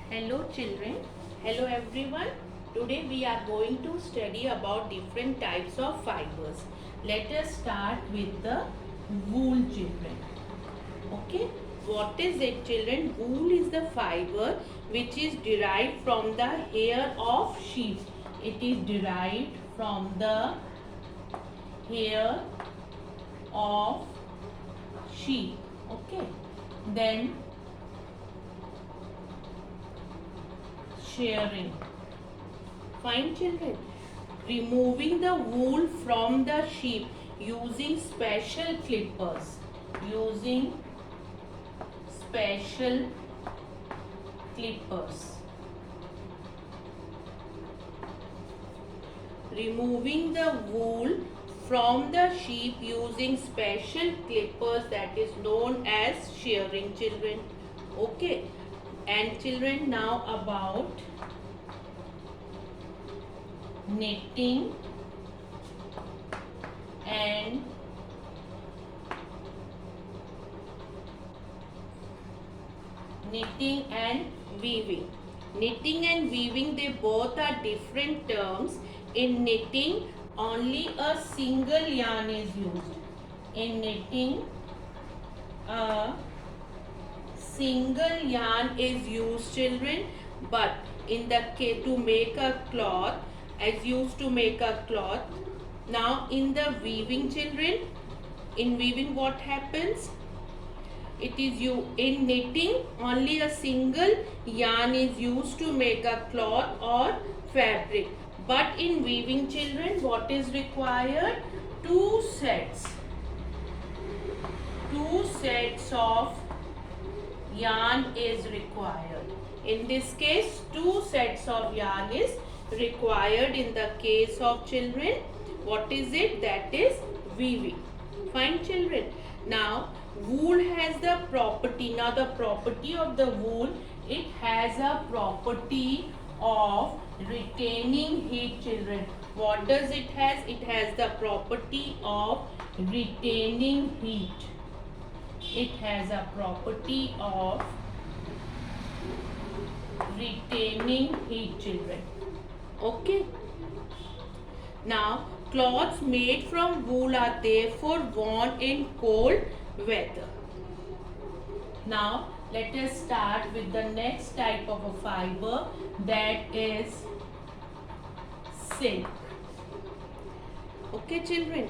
Hello children, hello everyone. Today we are going to study about different types of fibers. Let us start with the wool children. Okay, what is it children? Wool is the fiber which is derived from the hair of sheep. It is derived from the hair of sheep. Okay, then shearing. Fine children. Removing the wool from the sheep using special clippers. Using special clippers. Removing the wool from the sheep using special clippers, that is known as shearing children. Okay. And children, now about knitting and weaving. Knitting and weaving, they both are different terms. In knitting, only a single yarn is used. In knitting, a single yarn is used children, but in the case to make a cloth, as used to make a cloth. Now in the weaving children, in weaving what happens? It is you in knitting only a single yarn is used to make a cloth or fabric, but in weaving children what is required? Two sets of yarn is required. In this case, two sets of yarn is required in the case of children. What is it? That is weaving. Fine children. Now, wool has the property. Now, the property of the wool, it has a property of retaining heat children. What does it has? It has the property of retaining heat. It has a property of retaining heat children. Okay. Now cloths made from wool are therefore worn in cold weather. Now let us start with the next type of a fiber, that is silk. Okay children.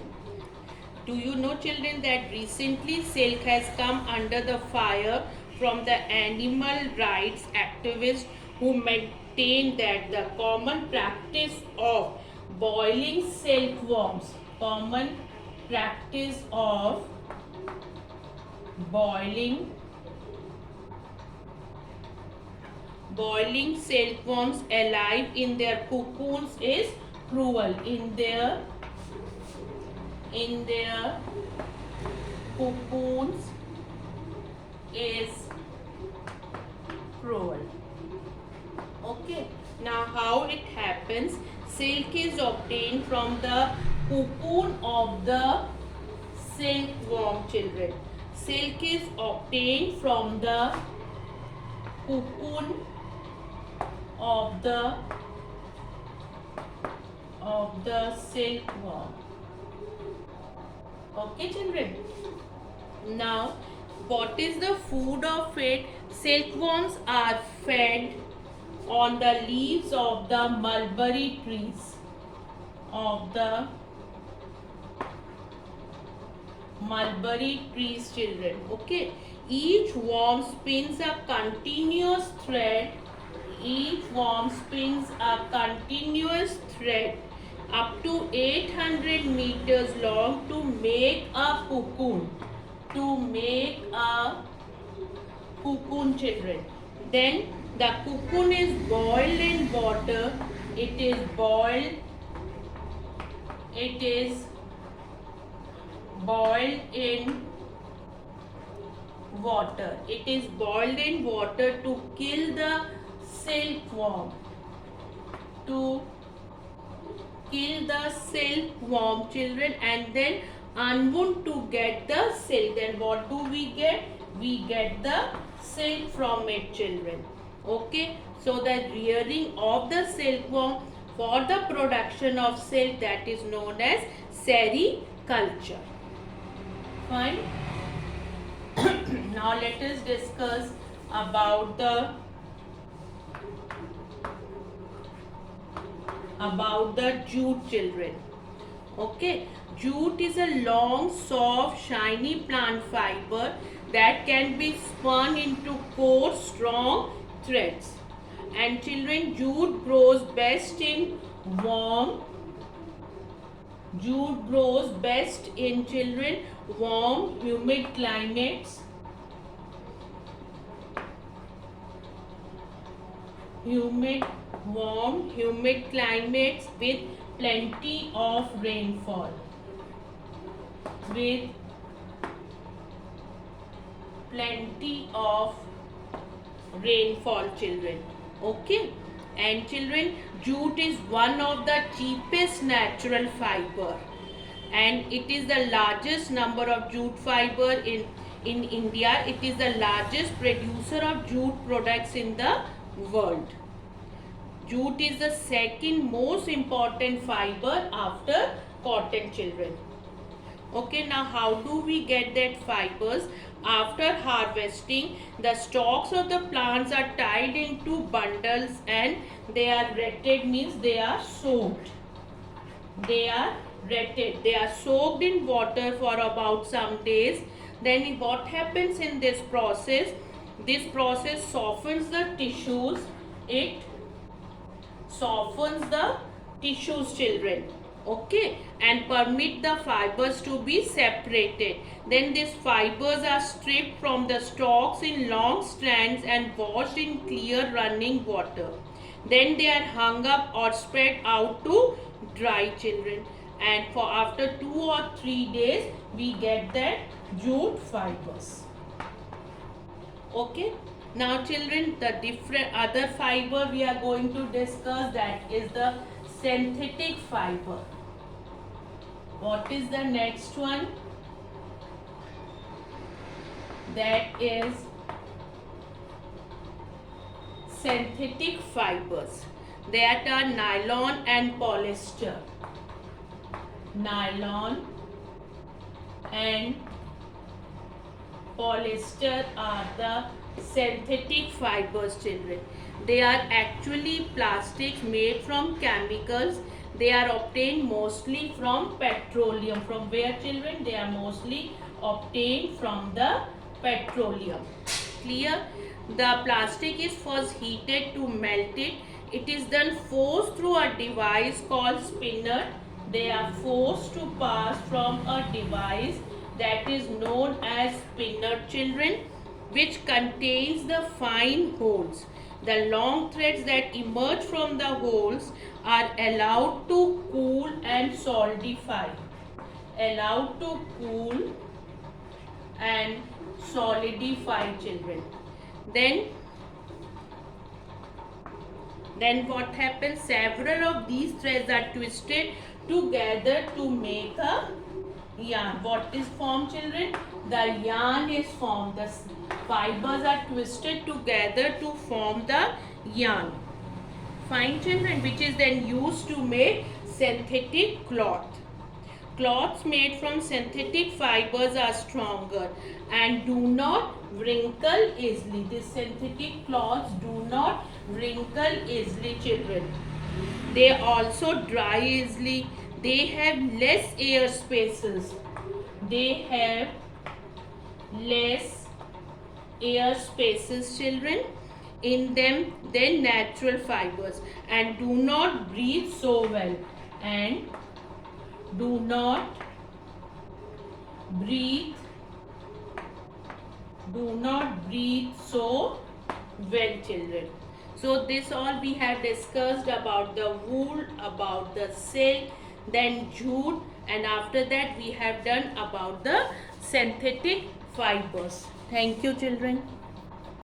Do you know children that recently silk has come under the fire from the animal rights activists who maintain that the common practice of boiling silkworms, boiling silkworms alive in their cocoons is cruel. In their cocoons is cruel. Okay. Now how it happens? Silk is obtained from the cocoon of the silkworm children. Silk is obtained from the cocoon of the silkworm. Okay children. Now what is the food of it? Silkworms are fed on the leaves of the mulberry trees. Children. Okay. Each worm spins a continuous thread. Up to 800 meters long to make a cocoon. Children. Then the cocoon is boiled in water. It is boiled in water to kill the silkworm. Children, and then unwound to get the silk. Then what do we get? We get the silk from it children. Okay, so the rearing of the silkworm for the production of silk, that is known as sericulture. Fine. Now let us discuss about the jute, children. Okay, jute is a long, soft, shiny plant fiber that can be spun into coarse, strong threads. And children, jute grows best in warm. Jute grows best in children warm, humid climates. Warm, humid climates with plenty of rainfall. With plenty of rainfall, children. Okay, and children, jute is one of the cheapest natural fiber, and it is the largest number of jute fiber in India. It is the largest producer of jute products in the world. Jute is the second most important fiber after cotton, children. Okay, now how do we get that fibers? After harvesting, the stalks of the plants are tied into bundles and they are retted, means they are soaked. They are retted. They are soaked in water for about some days. Then what happens in this process? This process softens the tissues. It softens the tissues, children. Okay, and permit the fibers to be separated. Then these fibers are stripped from the stalks in long strands and washed in clear running water. Then they are hung up or spread out to dry, children. And for after 2 or 3 days, we get that jute fibers. Okay. Now children, the different other fiber we are going to discuss, that is the synthetic fiber. What is the next one? That is synthetic fibers. That are nylon and polyester. Nylon and polyester are the synthetic fibers, children. They are actually plastics made from chemicals. They are obtained mostly from petroleum. From where, children? They are mostly obtained from the petroleum. Clear? The plastic is first heated to melt it. It is then forced through a device called spinner. They are forced to pass from a device that is known as spinner, children, which contains the fine holes. The long threads that emerge from the holes are allowed to cool and solidify. Allowed to cool and solidify, children. Then what happens? Several of these threads are twisted together to make a yarn. What is formed, children? The yarn is formed. The fibers are twisted together to form the yarn. Fine, children, which is then used to make synthetic cloth. Cloths made from synthetic fibers are stronger and do not wrinkle easily. These synthetic cloths do not wrinkle easily, children. They also dry easily. They have less air spaces. They have less air spaces, children, in them than natural fibers, and do not breathe so well. And do not breathe so well, children. So this all we have discussed about the wool, about the silk, then jute, and after that we have done about the synthetic fibers. Thank you, children.